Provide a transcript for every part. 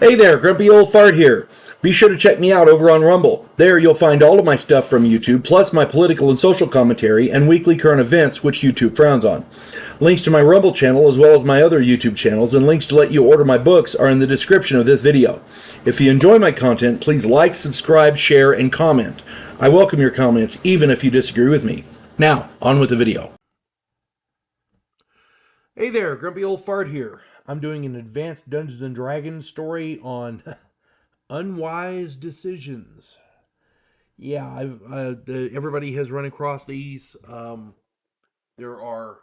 Hey there, Grumpy Old Fart here. Be sure to check me out over on Rumble. There you'll find all of my stuff from YouTube, plus my political and social commentary and weekly current events, which YouTube frowns on. Links to my Rumble channel, as well as my other YouTube channels, and links to let you order my books are in the description of this video. If you enjoy my content, please like, subscribe, share, and comment. I welcome your comments, even if you disagree with me. Now, on with the video. Hey there, Grumpy Old Fart here. I'm doing an advanced Dungeons & Dragons story on Unwise decisions. Yeah, everybody has run across these. There are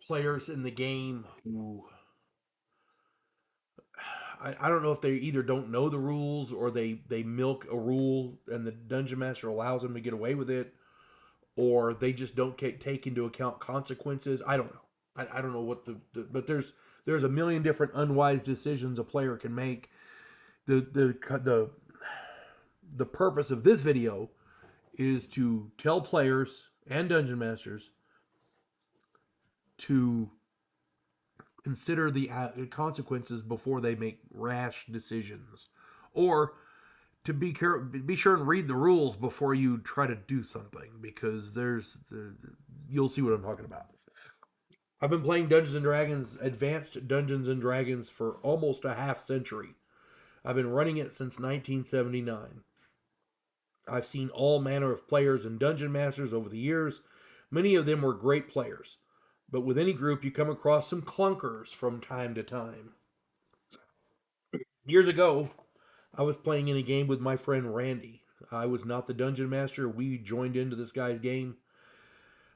players in the game who I don't know if they either don't know the rules or they milk a rule and the dungeon master allows them to get away with it, or they just don't take into account consequences. I don't know. I don't know what but there's a million different unwise decisions a player can make. The purpose of this video is to tell players and dungeon masters to consider the consequences before they make rash decisions, or to be sure and read the rules before you try to do something, because you'll see what I'm talking about. I've been playing Dungeons & Dragons, Advanced Dungeons & Dragons, for almost a half century. I've been running it since 1979. I've seen all manner of players and dungeon masters over the years. Many of them were great players. But with any group, you come across some clunkers from time to time. Years ago, I was playing in a game with my friend Randy. I was not the dungeon master. We joined into this guy's game.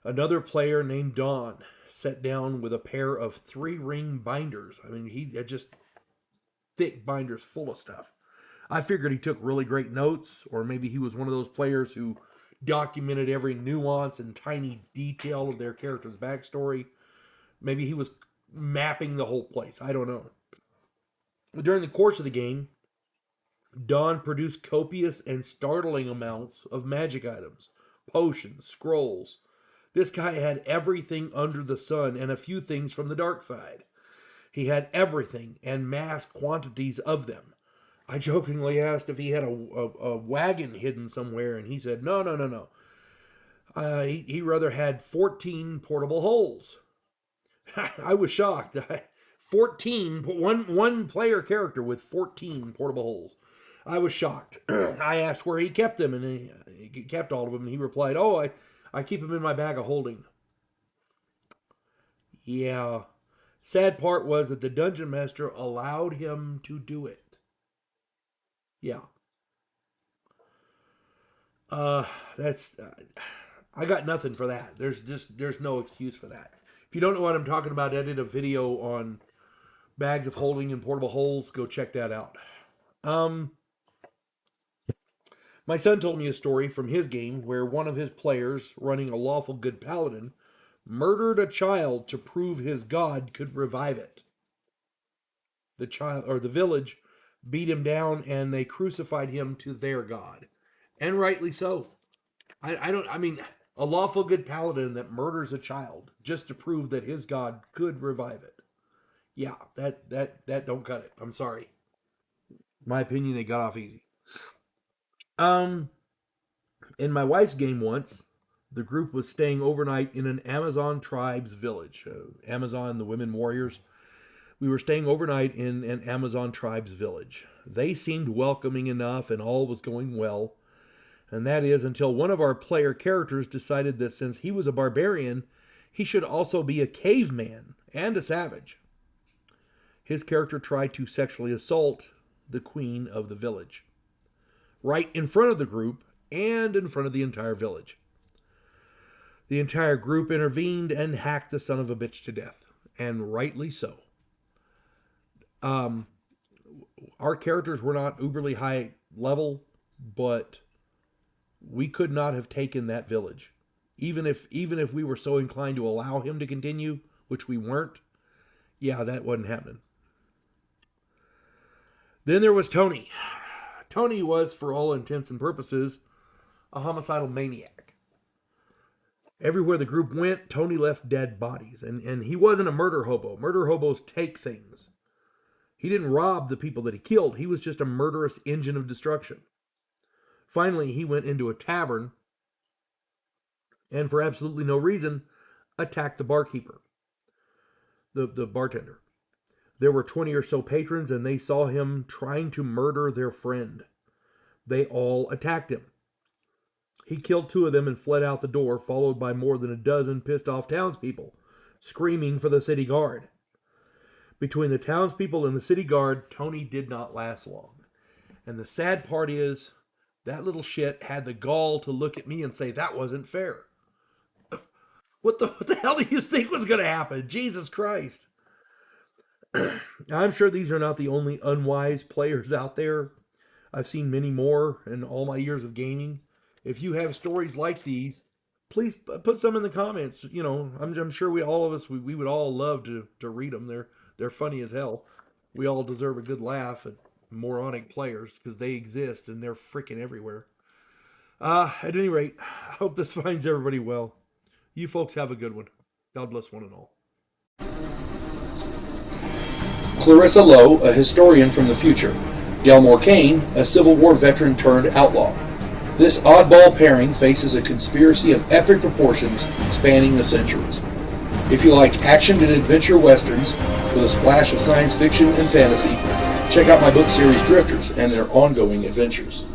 Another player named Don sat down with a pair of 3-ring binders. I mean, he had just thick binders full of stuff. I figured he took really great notes, or maybe he was one of those players who documented every nuance and tiny detail of their character's backstory. Maybe he was mapping the whole place. I don't know. During the course of the game, Don produced copious and startling amounts of magic items, potions, scrolls. This guy had everything under the sun and a few things from the dark side. He had everything and mass quantities of them. I jokingly asked if he had a wagon hidden somewhere, and he said, no. He rather had 14 portable holes. I was shocked. 14, one player character with 14 portable holes. I was shocked. I asked where he kept them, and he kept all of them, and he replied, I keep them in my bag of holding. Yeah. Sad part was that the dungeon master allowed him to do it. Yeah. That's I got nothing for that. There's no excuse for that. If you don't know what I'm talking about, I did a video on bags of holding and portable holes. Go check that out. My son told me a story from his game where one of his players, running a lawful good paladin, murdered a child to prove his god could revive it. The child, or the village, beat him down and they crucified him to their god. And rightly so. I mean, a lawful good paladin that murders a child just to prove that his god could revive it. Yeah, that don't cut it. I'm sorry. My opinion, they got off easy. In my wife's game once, the group was staying overnight in an Amazon tribe's village. Amazon, the women warriors. We were staying overnight in an Amazon tribe's village. They seemed welcoming enough and all was going well. And that is until one of our player characters decided that since he was a barbarian, he should also be a caveman and a savage. His character tried to sexually assault the queen of the village, right in front of the group and in front of the entire village. The entire group intervened and hacked the son of a bitch to death, and rightly so. Our characters were not uberly high level, but we could not have taken that village. Even if we were so inclined to allow him to continue, which we weren't, yeah, that wasn't happening. Then there was Tony. Tony was, for all intents and purposes, a homicidal maniac. Everywhere the group went, Tony left dead bodies. And he wasn't a murder hobo. Murder hobos take things. He didn't rob the people that he killed. He was just a murderous engine of destruction. Finally, he went into a tavern and, for absolutely no reason, attacked the barkeeper, the bartender. There were 20 or so patrons, and they saw him trying to murder their friend. They all attacked him. He killed 2 of them and fled out the door, followed by more than a dozen pissed-off townspeople, screaming for the city guard. Between the townspeople and the city guard, Tony did not last long. And the sad part is, that little shit had the gall to look at me and say, that wasn't fair. What the hell do you think was going to happen? Jesus Christ. I'm sure these are not the only unwise players out there. I've seen many more in all my years of gaming. If you have stories like these, please put some in the comments. You know, I'm sure we would all love to read them. They're funny as hell. We all deserve a good laugh at moronic players because they exist and they're freaking everywhere. At any rate, I hope this finds everybody well. You folks have a good one. God bless one and all. Clarissa Lowe, a historian from the future. Delmore Kane, a Civil War veteran turned outlaw. This oddball pairing faces a conspiracy of epic proportions spanning the centuries. If you like action and adventure westerns with a splash of science fiction and fantasy, check out my book series Drifters and their ongoing adventures.